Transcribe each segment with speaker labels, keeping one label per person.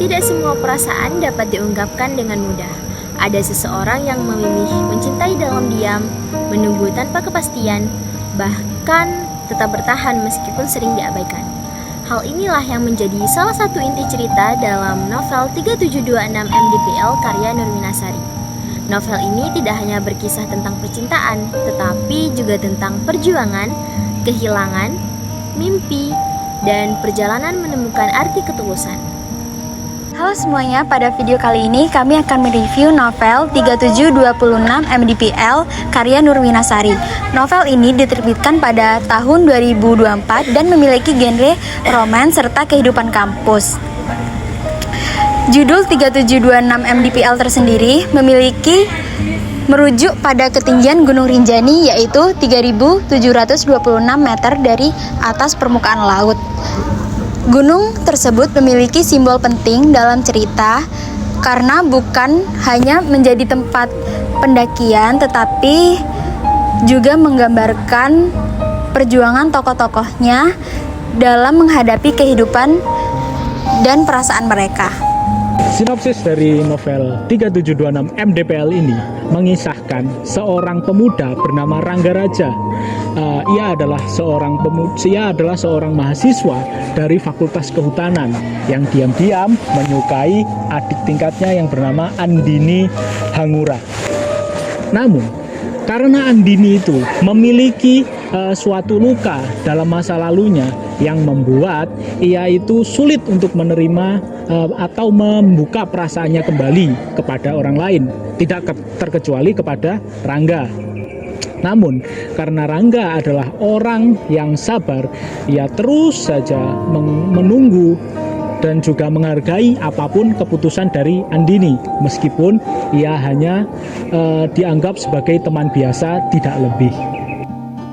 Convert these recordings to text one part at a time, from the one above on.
Speaker 1: Tidak semua perasaan dapat diungkapkan dengan mudah. Ada seseorang yang memilih mencintai dalam diam, menunggu tanpa kepastian, bahkan tetap bertahan meskipun sering diabaikan. Hal inilah yang menjadi salah satu inti cerita dalam novel 3726 MDPL karya Nurminasari. Novel ini tidak hanya berkisah tentang percintaan, tetapi juga tentang perjuangan, kehilangan, mimpi, dan perjalanan menemukan arti ketulusan.
Speaker 2: Halo semuanya, pada video kali ini kami akan mereview novel 3726 MDPL karya Nurminasari. Novel ini diterbitkan pada tahun 2024 dan memiliki genre romans serta kehidupan kampus. Judul 3726 MDPL tersendiri merujuk pada ketinggian Gunung Rinjani, yaitu 3.726 meter dari atas permukaan laut. Gunung tersebut memiliki simbol penting dalam cerita karena bukan hanya menjadi tempat pendakian, tetapi juga menggambarkan perjuangan tokoh-tokohnya dalam menghadapi kehidupan dan perasaan mereka.
Speaker 3: Sinopsis dari novel 3726 MDPL ini mengisahkan seorang pemuda bernama Rangga Raja. Ia adalah seorang mahasiswa dari Fakultas Kehutanan yang diam-diam menyukai adik tingkatnya yang bernama Andini Hangura. Namun, karena Andini itu memiliki suatu luka dalam masa lalunya yang membuat ia itu sulit untuk menerima atau membuka perasaannya kembali kepada orang lain, tidak terkecuali kepada Rangga. Namun, karena Rangga adalah orang yang sabar, ia terus saja menunggu dan juga menghargai apapun keputusan dari Andini, meskipun ia hanya dianggap sebagai teman biasa, tidak lebih.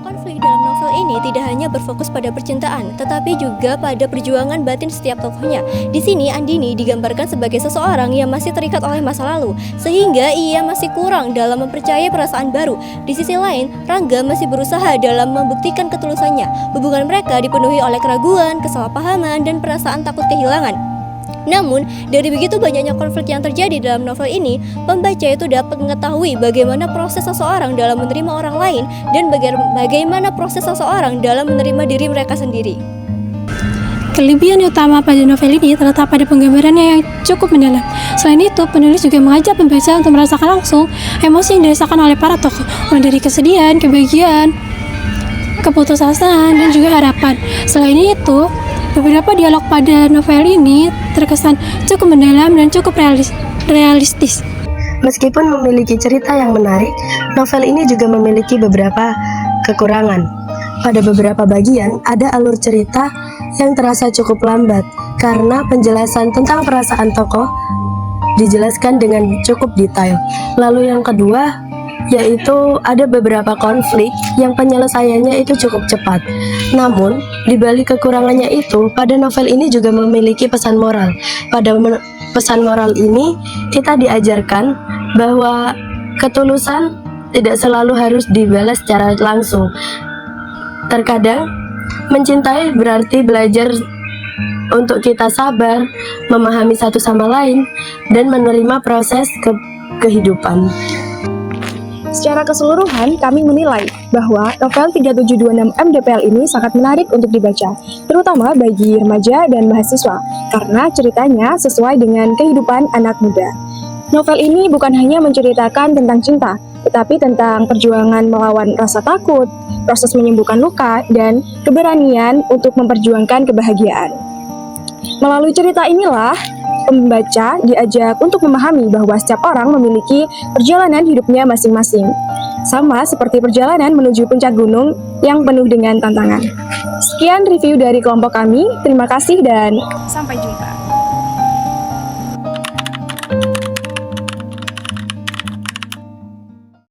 Speaker 4: Konflik dalam novel ini tidak hanya berfokus pada percintaan, tetapi juga pada perjuangan batin setiap tokohnya. Di sini Andini digambarkan sebagai seseorang yang masih terikat oleh masa lalu, sehingga ia masih kurang dalam mempercayai perasaan baru. Di sisi lain, Rangga masih berusaha dalam membuktikan ketulusannya. Hubungan mereka dipenuhi oleh keraguan, kesalahpahaman, dan perasaan takut kehilangan. Namun, dari begitu banyaknya konflik yang terjadi dalam novel ini, pembaca itu dapat mengetahui bagaimana proses seseorang dalam menerima orang lain dan bagaimana proses seseorang dalam menerima diri mereka sendiri.
Speaker 5: Kelebihan utama pada novel ini terletak pada penggambarannya yang cukup mendalam. Selain itu, penulis juga mengajak pembaca untuk merasakan langsung emosi yang dirasakan oleh para tokoh, mulai dari kesedihan, kebahagiaan, keputusasaan, dan juga harapan. Selain itu, beberapa dialog pada novel ini terkesan cukup mendalam dan cukup realistis.
Speaker 6: Meskipun memiliki cerita yang menarik, novel ini juga memiliki beberapa kekurangan. Pada beberapa bagian, ada alur cerita yang terasa cukup lambat karena penjelasan tentang perasaan tokoh dijelaskan dengan cukup detail. Lalu yang kedua, yaitu ada beberapa konflik yang penyelesaiannya itu cukup cepat. Namun, di balik kekurangannya itu, pada novel ini juga memiliki pesan moral. Pada pesan moral ini, kita diajarkan bahwa ketulusan tidak selalu harus dibalas secara langsung. Terkadang, mencintai berarti belajar untuk kita sabar, memahami satu sama lain, dan menerima proses kehidupan.
Speaker 7: Secara keseluruhan, kami menilai bahwa novel 3726 MDPL ini sangat menarik untuk dibaca, terutama bagi remaja dan mahasiswa, karena ceritanya sesuai dengan kehidupan anak muda. Novel ini bukan hanya menceritakan tentang cinta, tetapi tentang perjuangan melawan rasa takut, proses menyembuhkan luka, dan keberanian untuk memperjuangkan kebahagiaan. Melalui cerita inilah, pembaca diajak untuk memahami bahwa setiap orang memiliki perjalanan hidupnya masing-masing. Sama seperti perjalanan menuju puncak gunung yang penuh dengan tantangan. Sekian review dari kelompok kami, terima kasih dan sampai jumpa.